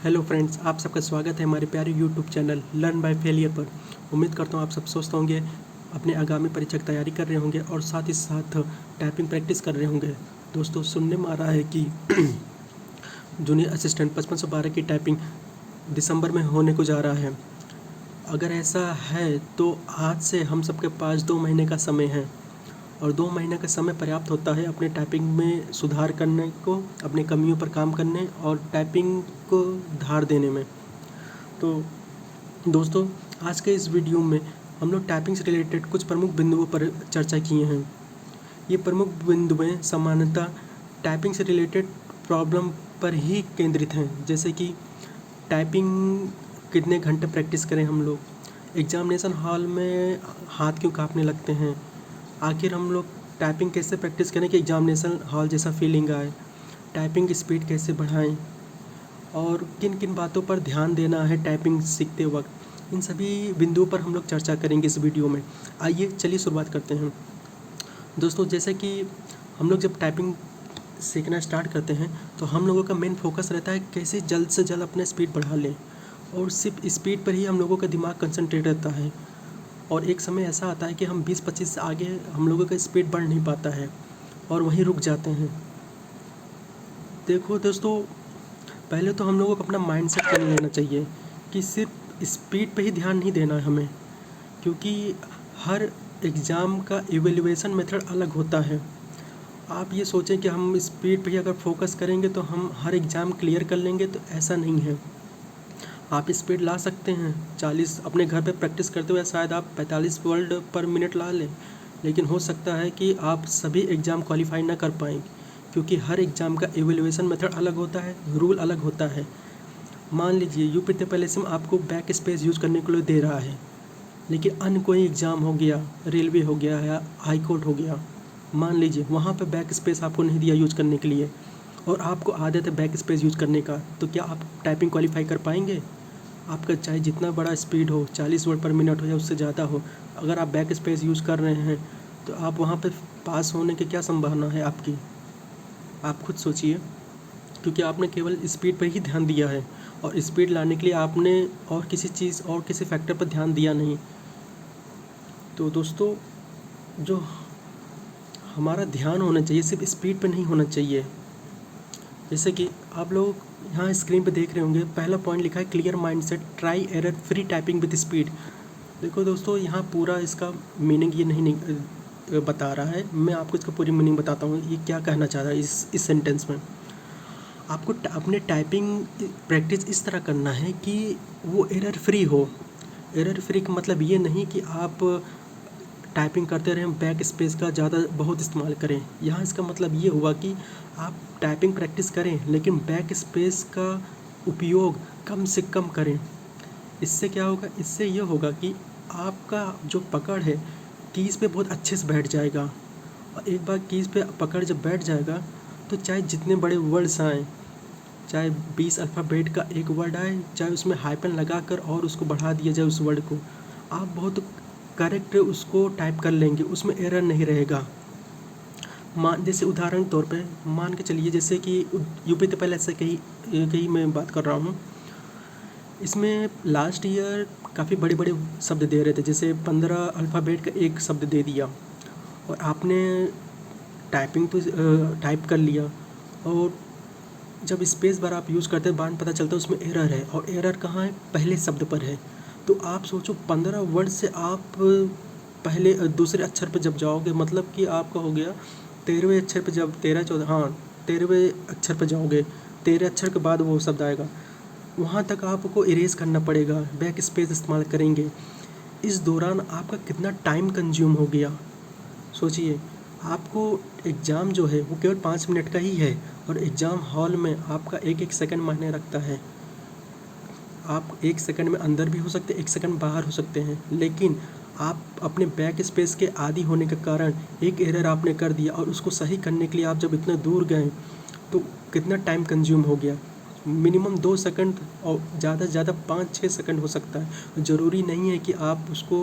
Hello friends, आप सबका स्वागत है हमारे प्यारे YouTube channel learn by failure पर। उम्मीद करता हूँ आप सब स्वस्थ होंगे, अपने आगामी परीक्षा की तैयारी कर रहे होंगे और साथ ही साथ टाइपिंग प्रैक्टिस कर रहे होंगे। दोस्तों, सुनने में आ रहा है कि जूनियर असिस्टेंट 5512 की टाइपिंग दिसंबर में होने को जा रहा है। अगर ऐसा है तो आज से हम सबके पास 2 महीने का समय है और 2 महीने का समय पर्याप्त होता है अपने टाइपिंग में सुधार करने को, अपनी कमियों पर काम करने और टाइपिंग को धार देने में। तो दोस्तों, आज के इस वीडियो में हम लोग टाइपिंग से रिलेटेड कुछ प्रमुख बिंदुओं पर चर्चा किए हैं। ये प्रमुख बिंदुएं सामान्यतः टाइपिंग से रिलेटेड प्रॉब्लम पर ही केंद्रित हैं, जैसे कि टाइपिंग कितने घंटे प्रैक्टिस करें हम लोग, एग्जामिनेशन हॉल में हाथ क्यों कांपने लगते हैं, आखिर हम लोग टाइपिंग कैसे प्रैक्टिस करें कि एग्जामिनेशन हॉल जैसा फीलिंग आए, टाइपिंग की स्पीड कैसे बढ़ाएं और किन किन बातों पर ध्यान देना है टाइपिंग सीखते वक्त। इन सभी बिंदुओं पर हम लोग चर्चा करेंगे इस वीडियो में। आइए चलिए शुरुआत करते हैं। दोस्तों, जैसे कि हम लोग जब टाइपिंग सीखना स्टार्ट करते हैं तो हम लोगों का मेन फोकस रहता है कैसे जल्द से जल्द अपना स्पीड बढ़ा लें, और सिर्फ स्पीड पर ही हम लोगों का दिमाग कंसंट्रेट रहता है। और एक समय ऐसा आता है कि हम 20-25 से आगे हम लोगों का स्पीड बढ़ नहीं पाता है और वहीं रुक जाते हैं। देखो दोस्तों, पहले तो हम लोगों को अपना माइंडसेट कर लेना चाहिए कि सिर्फ स्पीड पे ही ध्यान नहीं देना है हमें, क्योंकि हर एग्ज़ाम का इवैल्यूएशन मेथड अलग होता है। आप ये सोचें कि हम स्पीड पे ही अगर फोकस करेंगे तो हम हर एग्ज़ाम क्लियर कर लेंगे, तो ऐसा नहीं है। आप स्पीड ला सकते हैं 40, अपने घर पे प्रैक्टिस करते हुए शायद आप 45 वर्ड पर मिनट ला लें, लेकिन हो सकता है कि आप सभी एग्ज़ाम क्वालिफाई ना कर पाएँ, क्योंकि हर एग्ज़ाम का इवैल्यूएशन मेथड अलग होता है, रूल अलग होता है। मान लीजिए यूपी ट्रिपल आपको बैक स्पेस यूज़ करने के लिए दे रहा है, लेकिन अन्य कोई एग्ज़ाम हो गया, रेलवे हो गया या हाई कोर्ट हो गया, मान लीजिए वहाँ पे बैक स्पेस आपको नहीं दिया यूज़ करने के लिए और आपको आदत है बैक स्पेस यूज़ करने का, तो क्या आप टाइपिंग क्वालिफाई कर पाएंगे? आपका चाहे जितना बड़ा स्पीड हो, 40 वर्ड पर मिनट हो या उससे ज़्यादा हो, अगर आप बैक स्पेस यूज़ कर रहे हैं तो आप वहाँ पे पास होने की क्या संभावना है आपकी? आप खुद सोचिए, क्योंकि आपने केवल स्पीड पर ही ध्यान दिया है और स्पीड लाने के लिए आपने और किसी चीज़ और किसी फैक्टर पर ध्यान दिया नहीं। तो दोस्तों, जो हमारा ध्यान होना चाहिए सिर्फ स्पीड पर नहीं होना चाहिए। जैसे कि आप लोग यहाँ स्क्रीन पे देख रहे होंगे, पहला पॉइंट लिखा है clear mindset, try error free typing with speed. देखो दोस्तों, यहाँ पूरा इसका मीनिंग ये नहीं बता रहा है, मैं आपको इसका पूरी मीनिंग बताता हूँ ये क्या कहना चाह रहा है इस सेंटेंस में। आपको अपने टाइपिंग प्रैक्टिस इस तरह करना है कि वो एरर फ्री हो। एरर फ्री का मतलब ये नहीं कि आप टाइपिंग करते रहें बैक स्पेस का ज़्यादा बहुत इस्तेमाल करें। यहाँ इसका मतलब ये हुआ कि आप टाइपिंग प्रैक्टिस करें लेकिन बैक स्पेस का उपयोग कम से कम करें। इससे क्या होगा? इससे ये होगा कि आपका जो पकड़ है कीज़ पे बहुत अच्छे से बैठ जाएगा, और एक बार कीज़ पे पकड़ जब बैठ जाएगा तो चाहे जितने बड़े वर्ड्स आएँ, चाहे 20 अल्फ़ाबेट का एक वर्ड आए, चाहे उसमें हाइपन लगाकर और उसको बढ़ा दिया जाए उस वर्ड को, आप बहुत करेक्ट उसको टाइप कर लेंगे, उसमें एरर नहीं रहेगा। जैसे उदाहरण के तौर पे मान के चलिए, जैसे कि यूपी तो पहले ऐसे कहीं मैं बात कर रहा हूँ, इसमें लास्ट ईयर काफ़ी बड़े बड़े शब्द दे रहे थे, जैसे 15 अल्फ़ाबेट का एक शब्द दे दिया और आपने टाइपिंग तो टाइप कर लिया, और जब स्पेस बार आप यूज़ करते हैं बाद पता चलता है उसमें एरर है, और एरर कहाँ है? पहले शब्द पर है। तो आप सोचो 15 वर्ड से आप पहले दूसरे अक्षर पर जब जाओगे, मतलब कि आपका हो गया 13वें अक्षर पर, जब 13 14 हाँ 13वें अक्षर पर जाओगे, 13 अक्षर के बाद वो शब्द आएगा, वहाँ तक आपको इरेज करना पड़ेगा, बैक स्पेस इस्तेमाल करेंगे। इस दौरान आपका कितना टाइम कंज्यूम हो गया, सोचिए। आपको एग्ज़ाम जो है वो केवल 5 मिनट का ही है, और एग्ज़ाम हॉल में आपका एक एक सेकंड मायने रखता है। आप 1 सेकंड में अंदर भी हो सकते हैं, 1 सेकंड बाहर हो सकते हैं, लेकिन आप अपने बैक स्पेस के आदी होने के कारण एक एरर आपने कर दिया, और उसको सही करने के लिए आप जब इतना दूर गए तो कितना टाइम कंज्यूम हो गया? मिनिमम 2 सेकंड और ज़्यादा से ज़्यादा 5-6 सेकंड हो सकता है। ज़रूरी नहीं है कि आप उसको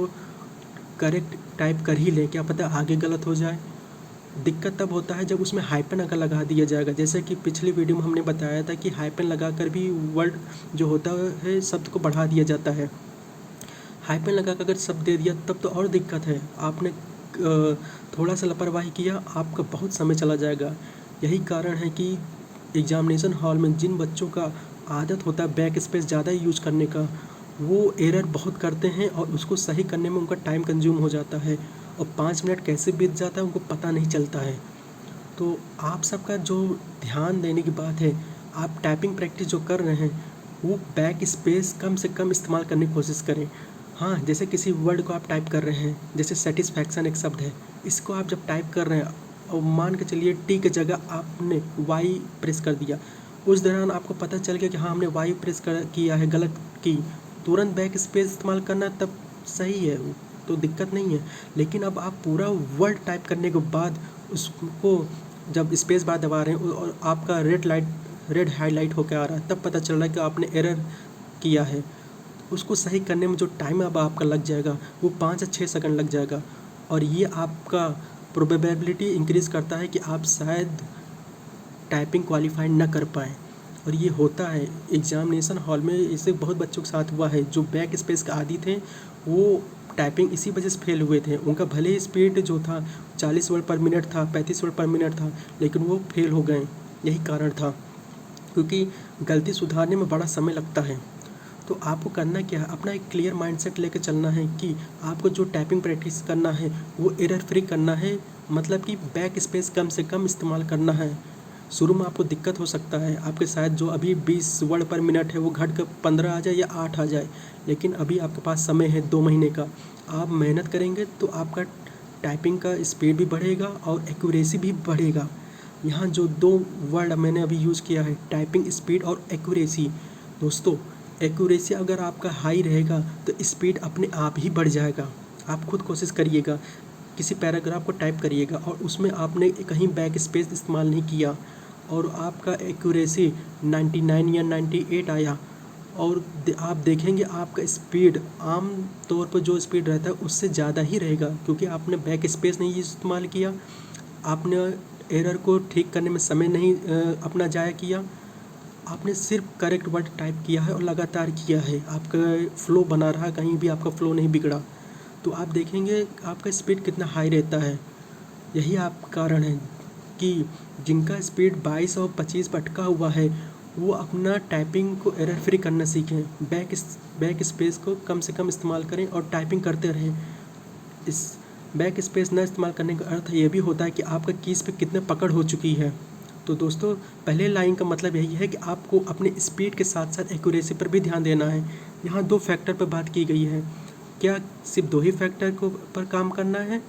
करेक्ट टाइप कर ही लें, क्या पता आगे गलत हो जाए। दिक्कत तब होता है जब उसमें हाइपन अगर लगा दिया जाएगा, जैसे कि पिछली वीडियो में हमने बताया था कि हाइपन लगाकर भी वर्ड जो होता है शब्द को बढ़ा दिया जाता है। हाइपन लगाकर अगर शब्द दे दिया तब तो और दिक्कत है। आपने थोड़ा सा लापरवाही किया, आपका बहुत समय चला जाएगा। यही कारण है कि एग्जामिनेशन हॉल में जिन बच्चों का आदत होता है बैक स्पेस ज़्यादा यूज करने का, वो एरर बहुत करते हैं और उसको सही करने में उनका टाइम कंज्यूम हो जाता है और 5 मिनट कैसे बीत जाता है उनको पता नहीं चलता है। तो आप सबका जो ध्यान देने की बात है, आप टाइपिंग प्रैक्टिस जो कर रहे हैं वो बैक स्पेस कम से कम इस्तेमाल करने की कोशिश करें। हाँ, जैसे किसी वर्ड को आप टाइप कर रहे हैं, जैसे सेटिस्फैक्शन एक शब्द है, इसको आप जब टाइप कर रहे हैं और मान के चलिए टी की जगह आपने वाई प्रेस कर दिया, उस दौरान आपको पता चल गया कि हाँ हमने वाई प्रेस किया है, गलत की, तुरंत बैक स्पेस इस्तेमाल करना तब सही है, तो दिक्कत नहीं है। लेकिन अब आप पूरा वर्ड टाइप करने के बाद उसको जब स्पेस बार दबा रहे हैं और आपका रेड हाईलाइट होकर आ रहा है, तब पता चल रहा है कि आपने एरर किया है। उसको सही करने में जो टाइम अब आपका लग जाएगा वो 5 या 6 सेकंड लग जाएगा और ये आपका प्रोबेबिलिटी इंक्रीज़ करता है कि आप शायद टाइपिंग क्वालिफाई न कर पाएँ। और ये होता है एग्जामिनेशन हॉल में, इससे बहुत बच्चों के साथ हुआ है जो बैक स्पेस के आदी थे, वो टाइपिंग इसी वजह से फेल हुए थे। उनका भले ही स्पीड जो था 40 वर्ड पर मिनट था, 35 वर्ड पर मिनट था, लेकिन वो फेल हो गए। यही कारण था, क्योंकि गलती सुधारने में बड़ा समय लगता है। तो आपको करना क्या है, अपना एक क्लियर माइंडसेट लेकर चलना है कि आपको जो टाइपिंग प्रैक्टिस करना है वो एरर फ्री करना है, मतलब कि बैक स्पेस कम से कम इस्तेमाल करना है। शुरू में आपको दिक्कत हो सकता है, आपके शायद जो अभी 20 वर्ड पर मिनट है वो घट कर 15 आ जाए या 8 आ जाए, लेकिन अभी आपके पास समय है 2 महीने का। आप मेहनत करेंगे तो आपका टाइपिंग का स्पीड भी बढ़ेगा और एक्यूरेसी भी बढ़ेगा। यहाँ जो 2 वर्ड मैंने अभी यूज़ किया है, टाइपिंग स्पीड और एक्यूरेसी, दोस्तों एक्यूरेसी अगर आपका हाई रहेगा तो स्पीड अपने आप ही बढ़ जाएगा। आप खुद कोशिश करिएगा, किसी पैराग्राफ को टाइप करिएगा और उसमें आपने कहीं बैक स्पेस इस्तेमाल नहीं किया और आपका एक्यूरेसी 99 या 98 आया और आप देखेंगे आपका स्पीड आम तौर पर जो स्पीड रहता है उससे ज़्यादा ही रहेगा, क्योंकि आपने बैक स्पेस नहीं इस्तेमाल किया, आपने एरर को ठीक करने में समय नहीं अपना ज़ाया किया, आपने सिर्फ करेक्ट वर्ड टाइप किया है और लगातार किया है, आपका फ्लो बना रहा, कहीं भी आपका फ्लो नहीं बिगड़ा, तो आप देखेंगे आपका स्पीड कितना हाई रहता है। यही आप कारण है कि जिनका स्पीड 22 और 25 पर अटका हुआ है वो अपना टाइपिंग को एरर फ्री करना सीखें, बैक स्पेस को कम से कम इस्तेमाल करें और टाइपिंग करते रहें। इस बैक स्पेस न इस्तेमाल करने का अर्थ ये भी होता है कि आपका कीज़ पे कितने पकड़ हो चुकी है। तो दोस्तों पहले लाइन का मतलब यही है कि आपको अपने स्पीड के साथ साथ एक्यूरेसी पर भी ध्यान देना है। यहाँ 2 फैक्टर पर बात की गई है, क्या सिर्फ 2 ही फैक्टर को पर काम करना है?